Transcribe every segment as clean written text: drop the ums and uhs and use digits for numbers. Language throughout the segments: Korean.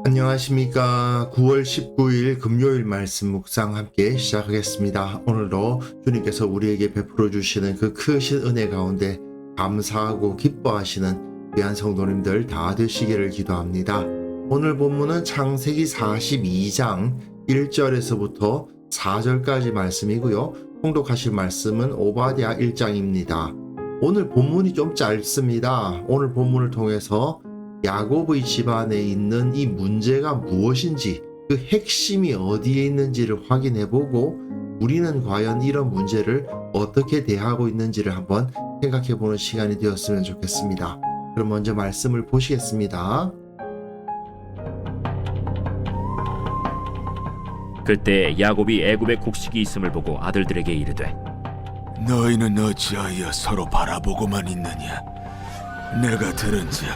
안녕하십니까. 9월 19일 금요일 말씀 묵상 함께 시작하겠습니다. 오늘도 주님께서 우리에게 베풀어 주시는 그 크신 은혜 가운데 감사하고 기뻐하시는 귀한 성도님들 다 되시기를 기도합니다. 오늘 본문은 창세기 42장 1절에서부터 4절까지 말씀이고요. 통독하실 말씀은 오바댜 1장입니다. 오늘 본문이 좀 짧습니다. 오늘 본문을 통해서 야곱의 집안에 있는 이 문제가 무엇인지, 그 핵심이 어디에 있는지를 확인해보고 우리는 과연 이런 문제를 어떻게 대하고 있는지를 한번 생각해보는 시간이 되었으면 좋겠습니다. 그럼 먼저 말씀을 보시겠습니다. 그때 야곱이 애굽에 곡식이 있음을 보고 아들들에게 이르되 너희는 어찌하여 서로 바라보고만 있느냐? 내가 들은즉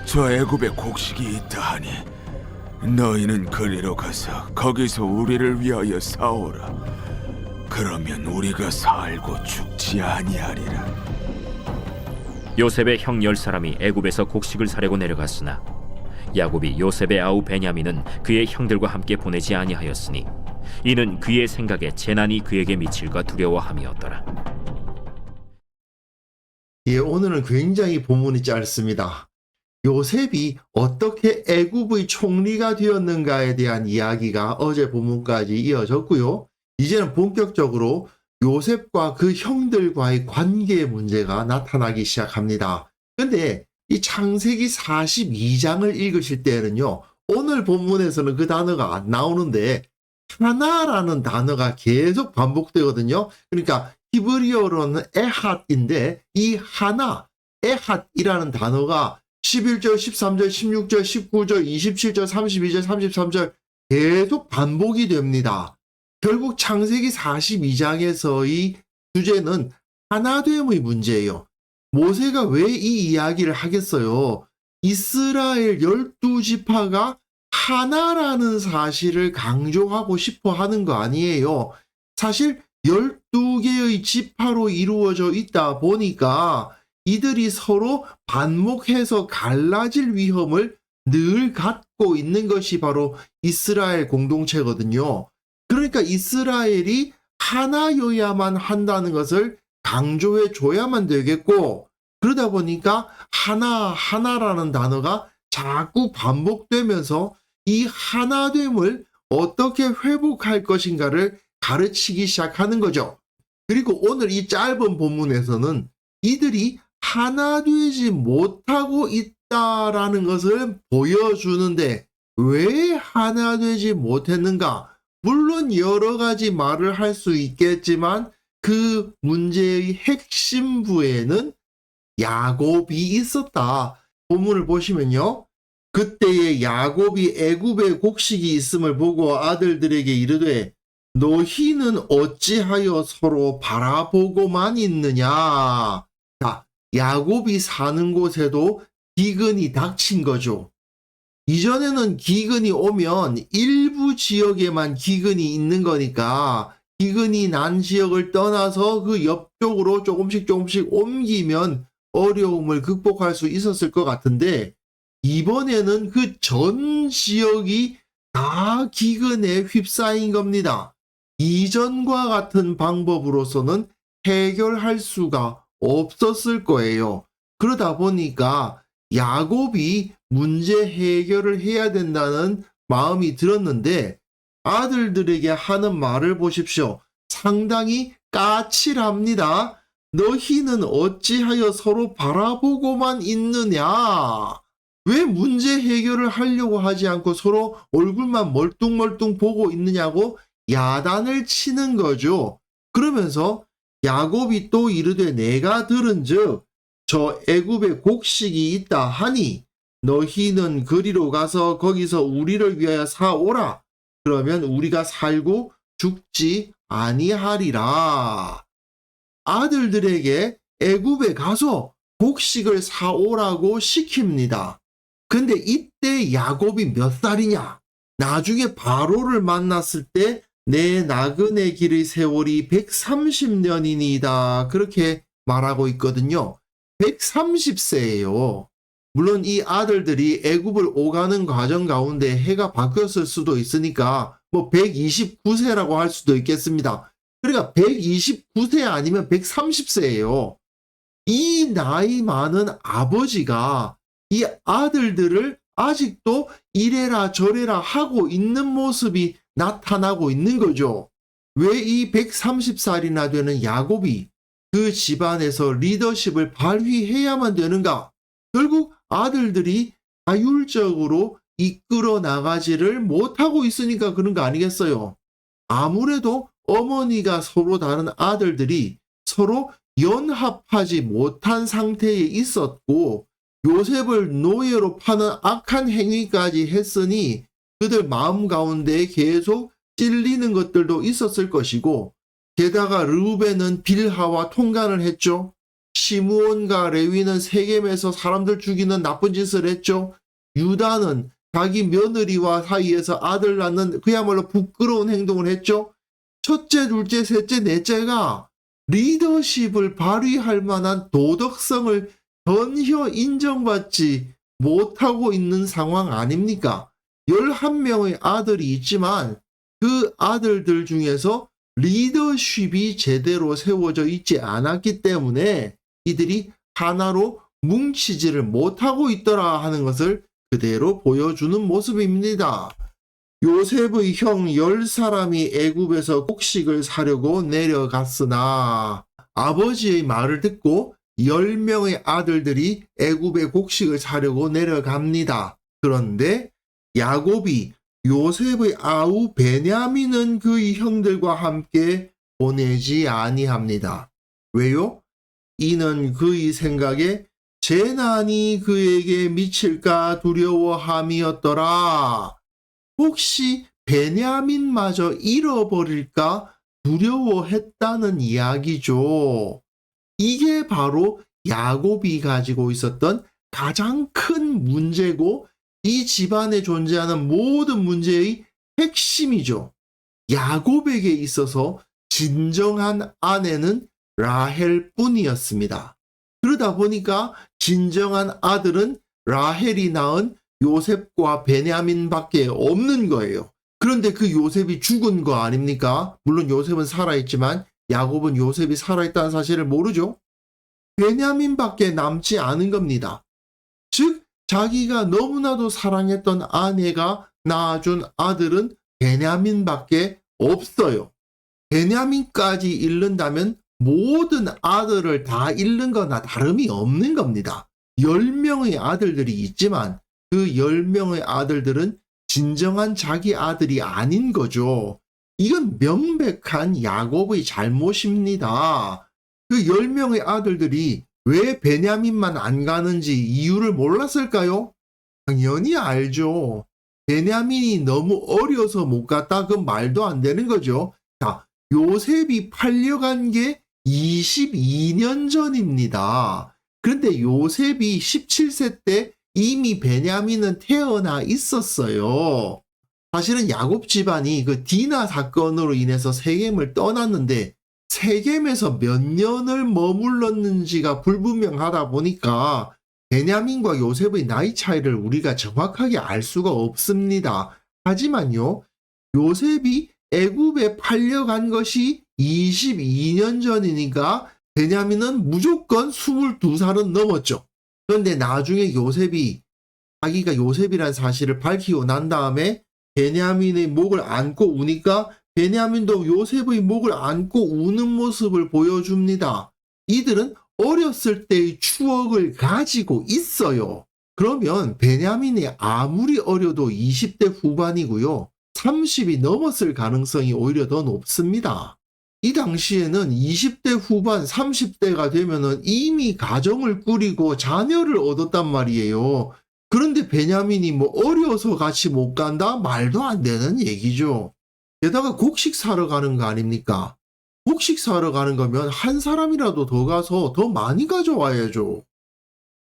저 애굽에 곡식이 있다 하니 너희는 그리로 가서 거기서 우리를 위하여 사오라. 그러면 우리가 살고 죽지 아니하리라. 요셉의 형 10사람이 애굽에서 곡식을 사려고 내려갔으나 야곱이 요셉의 아우 베냐민은 그의 형들과 함께 보내지 아니하였으니 이는 그의 생각에 재난이 그에게 미칠까 두려워함이었더라. 오늘은 굉장히 본문이 짧습니다. 요셉이 어떻게 애굽의 총리가 되었는가에 대한 이야기가 어제 본문까지 이어졌고요. 이제는 본격적으로 요셉과 그 형들과의 관계의 문제가 나타나기 시작합니다. 근데 이 창세기 42장을 읽으실 때는요, 오늘 본문에서는 그 단어가 안 나오는데 하나라는 단어가 계속 반복되거든요. 그러니까 히브리어로는 에핫인데 이 하나, 에핫이라는 단어가 11절, 13절, 16절, 19절, 27절, 32절, 33절 계속 반복이 됩니다. 결국 창세기 42장에서의 주제는 하나됨의 문제예요. 모세가 왜 이 이야기를 하겠어요? 이스라엘 12지파가 하나라는 사실을 강조하고 싶어 하는 거 아니에요. 사실 12개의 지파로 이루어져 있다 보니까 이들이 서로 반목해서 갈라질 위험을 늘 갖고 있는 것이 바로 이스라엘 공동체거든요. 그러니까 이스라엘이 하나여야만 한다는 것을 강조해 줘야만 되겠고, 그러다 보니까 하나라는 단어가 자꾸 반복되면서 이 하나됨을 어떻게 회복할 것인가를 가르치기 시작하는 거죠. 그리고 오늘 이 짧은 본문에서는 이들이 하나 되지 못하고 있다라는 것을 보여주는데 왜 하나 되지 못했는가? 물론 여러 가지 말을 할 수 있겠지만 그 문제의 핵심부에는 야곱이 있었다. 본문을 보시면요. 그때에 야곱이 애굽에 곡식이 있음을 보고 아들들에게 이르되 너희는 어찌하여 서로 바라보고만 있느냐. 자, 야곱이 사는 곳에도 기근이 닥친 거죠. 이전에는 기근이 오면 일부 지역에만 기근이 있는 거니까 기근이 난 지역을 떠나서 그 옆쪽으로 조금씩 옮기면 어려움을 극복할 수 있었을 것 같은데 이번에는 그 전 지역이 다 기근에 휩싸인 겁니다. 이전과 같은 방법으로서는 해결할 수가 없었을 거예요. 그러다 보니까 야곱이 문제 해결을 해야 된다는 마음이 들었는데 아들들에게 하는 말을 보십시오. 상당히 까칠합니다. 너희는 어찌하여 서로 바라보고만 있느냐? 왜 문제 해결을 하려고 하지 않고 서로 얼굴만 멀뚱멀뚱 보고 있느냐고 야단을 치는 거죠. 그러면서 야곱이 또 이르되 내가 들은즉 저 애굽에 곡식이 있다 하니 너희는 그리로 가서 거기서 우리를 위하여 사오라. 그러면 우리가 살고 죽지 아니하리라. 아들들에게 애굽에 가서 곡식을 사오라고 시킵니다. 근데 이때 야곱이 몇 살이냐? 나중에 바로를 만났을 때 내 나그네 길의 세월이 130년이니이다. 그렇게 말하고 있거든요. 130세예요. 물론 이 아들들이 애굽을 오가는 과정 가운데 해가 바뀌었을 수도 있으니까 뭐 129세라고 할 수도 있겠습니다. 그러니까 129세 아니면 130세예요. 이 나이 많은 아버지가 이 아들들을 아직도 이래라 저래라 하고 있는 모습이 나타나고 있는 거죠. 왜 이 130살이나 되는 야곱이 그 집안에서 리더십을 발휘해야만 되는가? 결국 아들들이 자율적으로 이끌어 나가지를 못하고 있으니까 그런 거 아니겠어요? 아무래도 어머니가 서로 다른 아들들이 서로 연합하지 못한 상태에 있었고 요셉을 노예로 파는 악한 행위까지 했으니 그들 마음 가운데 계속 찔리는 것들도 있었을 것이고 게다가 르우벤은 빌하와 통간을 했죠. 시므온과 레위는 세겜에서 사람들 죽이는 나쁜 짓을 했죠. 유다는 자기 며느리와 사이에서 아들 낳는 그야말로 부끄러운 행동을 했죠. 첫째, 둘째, 셋째, 넷째가 리더십을 발휘할 만한 도덕성을 전혀 인정받지 못하고 있는 상황 아닙니까? 11명의 아들이 있지만 그 아들들 중에서 리더십이 제대로 세워져 있지 않았기 때문에 이들이 하나로 뭉치지를 못하고 있더라 하는 것을 그대로 보여주는 모습입니다. 요셉의 형 10사람이 애굽에서 곡식을 사려고 내려갔으나 아버지의 말을 듣고 10명의 아들들이 애굽에 곡식을 사려고 내려갑니다. 그런데 야곱이 요셉의 아우 베냐민은 그의 형들과 함께 보내지 아니합니다. 왜요? 이는 그의 생각에 재난이 그에게 미칠까 두려워함이었더라. 혹시 베냐민마저 잃어버릴까 두려워했다는 이야기죠. 이게 바로 야곱이 가지고 있었던 가장 큰 문제고 이 집안에 존재하는 모든 문제의 핵심이죠. 야곱에게 있어서 진정한 아내는 라헬 뿐이었습니다. 그러다 보니까 진정한 아들은 라헬이 낳은 요셉과 베냐민밖에 없는 거예요. 그런데 그 요셉이 죽은 거 아닙니까? 물론 요셉은 살아있지만 야곱은 요셉이 살아있다는 사실을 모르죠. 베냐민밖에 남지 않은 겁니다. 즉 자기가 너무나도 사랑했던 아내가 낳아준 아들은 베냐민밖에 없어요. 베냐민까지 잃는다면 모든 아들을 다 잃는 거나 다름이 없는 겁니다. 10명의 아들들이 있지만 그 10명의 아들들은 진정한 자기 아들이 아닌 거죠. 이건 명백한 야곱의 잘못입니다. 그 10명의 아들들이 왜 베냐민만 안 가는지 이유를 몰랐을까요? 당연히 알죠. 베냐민이 너무 어려서 못 갔다 그 말도 안 되는 거죠. 자, 요셉이 팔려간 게 22년 전입니다. 그런데 요셉이 17세 때 이미 베냐민은 태어나 있었어요. 사실은 야곱 집안이 그 디나 사건으로 인해서 세겜을 떠났는데 세겜에서 몇 년을 머물렀는지가 불분명하다 보니까 베냐민과 요셉의 나이 차이를 우리가 정확하게 알 수가 없습니다. 하지만요, 요셉이 애굽에 팔려간 것이 22년 전이니까 베냐민은 무조건 22살은 넘었죠. 그런데 나중에 요셉이 자기가 요셉이라는 사실을 밝히고 난 다음에 베냐민의 목을 안고 우니까 베냐민도 요셉의 목을 안고 우는 모습을 보여줍니다. 이들은 어렸을 때의 추억을 가지고 있어요. 그러면 베냐민이 아무리 어려도 20대 후반이고요. 30이 넘었을 가능성이 오히려 더 높습니다. 이 당시에는 20대 후반 30대가 되면은 이미 가정을 꾸리고 자녀를 얻었단 말이에요. 그런데 베냐민이 뭐 어려서 같이 못 간다? 말도 안 되는 얘기죠. 게다가 곡식 사러 가는 거 아닙니까? 곡식 사러 가는 거면 한 사람이라도 더 가서 더 많이 가져와야죠.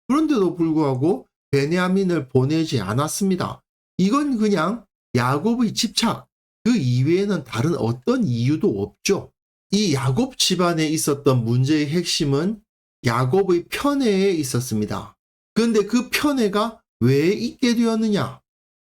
그런데도 불구하고 베냐민을 보내지 않았습니다. 이건 그냥 야곱의 집착, 그 이외에는 다른 어떤 이유도 없죠. 이 야곱 집안에 있었던 문제의 핵심은 야곱의 편애에 있었습니다. 그런데 그 편애가 왜 있게 되었느냐?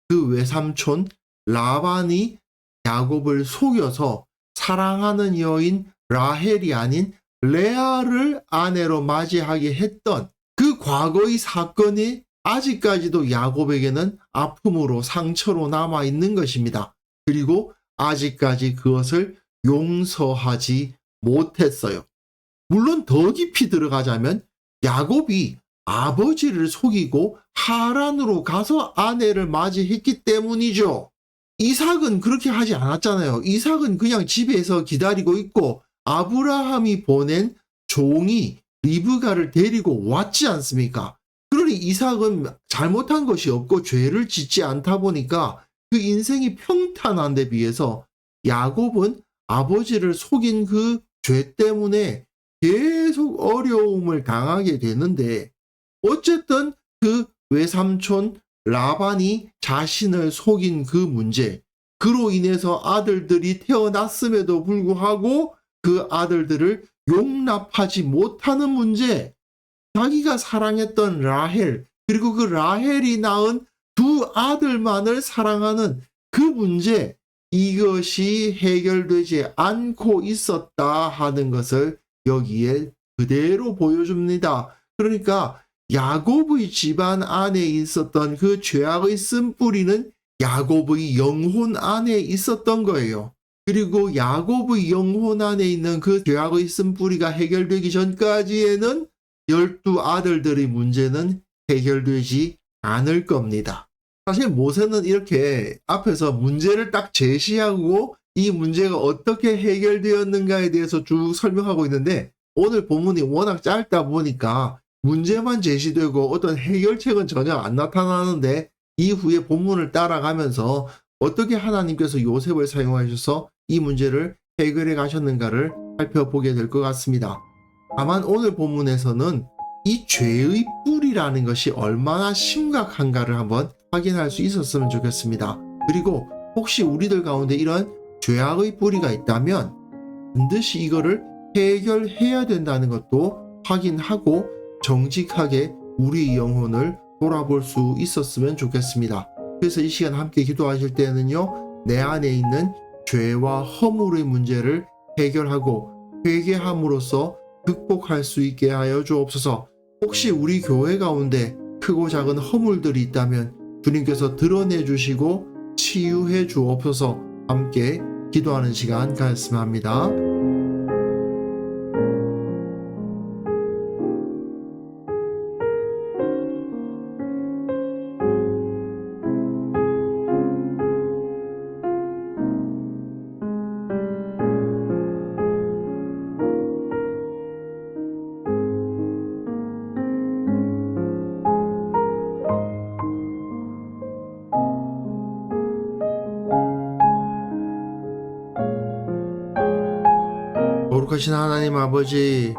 그 외삼촌 라반이 야곱을 속여서 사랑하는 여인 라헬이 아닌 레아를 아내로 맞이하게 했던 그 과거의 사건이 아직까지도 야곱에게는 아픔으로 상처로 남아 있는 것입니다. 그리고 아직까지 그것을 용서하지 못했어요. 물론 더 깊이 들어가자면 야곱이 아버지를 속이고 하란으로 가서 아내를 맞이했기 때문이죠. 이삭은 그렇게 하지 않았잖아요. 이삭은 그냥 집에서 기다리고 있고 아브라함이 보낸 종이 리브가를 데리고 왔지 않습니까? 그러니 이삭은 잘못한 것이 없고 죄를 짓지 않다 보니까 그 인생이 평탄한 데 비해서 야곱은 아버지를 속인 그 죄 때문에 계속 어려움을 당하게 되는데, 어쨌든 그 외삼촌 라반이 자신을 속인 그 문제, 그로 인해서 아들들이 태어났음에도 불구하고 그 아들들을 용납하지 못하는 문제, 자기가 사랑했던 라헬, 그리고 그 라헬이 낳은 두 아들만을 사랑하는 그 문제, 이것이 해결되지 않고 있었다 하는 것을 여기에 그대로 보여줍니다. 그러니까 야곱의 집안 안에 있었던 그 죄악의 쓴뿌리는 야곱의 영혼 안에 있었던 거예요. 그리고 야곱의 영혼 안에 있는 그 죄악의 쓴뿌리가 해결되기 전까지에는 12 아들들의 문제는 해결되지 않을 겁니다. 사실 모세는 이렇게 앞에서 문제를 딱 제시하고 이 문제가 어떻게 해결되었는가에 대해서 쭉 설명하고 있는데, 오늘 본문이 워낙 짧다 보니까 문제만 제시되고 어떤 해결책은 전혀 안 나타나는데, 이후에 본문을 따라가면서 어떻게 하나님께서 요셉을 사용하셔서 이 문제를 해결해 가셨는가를 살펴보게 될 것 같습니다. 다만 오늘 본문에서는 이 죄의 뿌리라는 것이 얼마나 심각한가를 한번 확인할 수 있었으면 좋겠습니다. 그리고 혹시 우리들 가운데 이런 죄악의 뿌리가 있다면 반드시 이거를 해결해야 된다는 것도 확인하고 정직하게 우리 영혼을 돌아볼 수 있었으면 좋겠습니다. 그래서 이 시간 함께 기도하실 때는요, 내 안에 있는 죄와 허물의 문제를 해결하고 회개함으로써 극복할 수 있게 하여 주옵소서. 혹시 우리 교회 가운데 크고 작은 허물들이 있다면 주님께서 드러내 주시고 치유해 주옵소서. 함께 기도하는 시간 가졌으면 합니다. 거룩하신 하나님 아버지,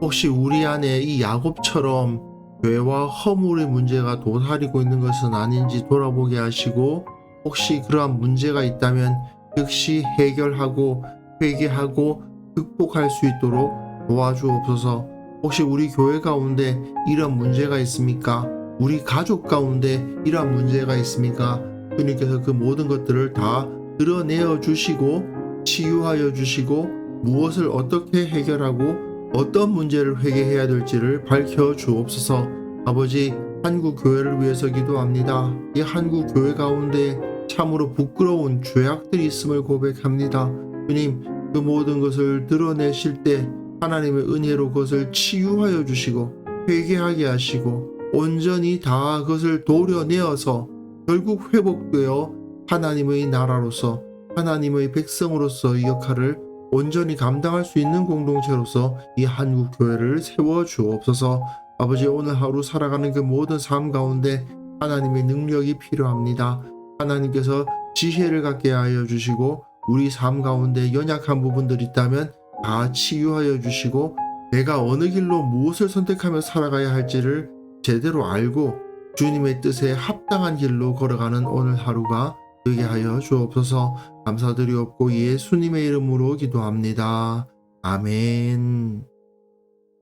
혹시 우리 안에 이 야곱처럼 죄와 허물의 문제가 도사리고 있는 것은 아닌지 돌아보게 하시고, 혹시 그러한 문제가 있다면 즉시 해결하고 회개하고 극복할 수 있도록 도와주옵소서. 혹시 우리 교회 가운데 이런 문제가 있습니까? 우리 가족 가운데 이런 문제가 있습니까? 주님께서 그 모든 것들을 다 드러내어 주시고 치유하여 주시고 무엇을 어떻게 해결하고 어떤 문제를 회개해야 될지를 밝혀 주옵소서. 아버지, 한국 교회를 위해서 기도합니다. 이 한국 교회 가운데 참으로 부끄러운 죄악들이 있음을 고백합니다. 주님, 그 모든 것을 드러내실 때 하나님의 은혜로 그것을 치유하여 주시고 회개하게 하시고 온전히 다 그것을 도려내어서 결국 회복되어 하나님의 나라로서 하나님의 백성으로서 이 역할을 온전히 감당할 수 있는 공동체로서 이 한국 교회를 세워 주옵소서. 아버지, 오늘 하루 살아가는 그 모든 삶 가운데 하나님의 능력이 필요합니다. 하나님께서 지혜를 갖게 하여 주시고 우리 삶 가운데 연약한 부분들이 있다면 다 치유하여 주시고 내가 어느 길로 무엇을 선택하며 살아가야 할지를 제대로 알고 주님의 뜻에 합당한 길로 걸어가는 오늘 하루가 되게 하여 주옵소서. 감사드리옵고 예수님의 이름으로 기도합니다. 아멘.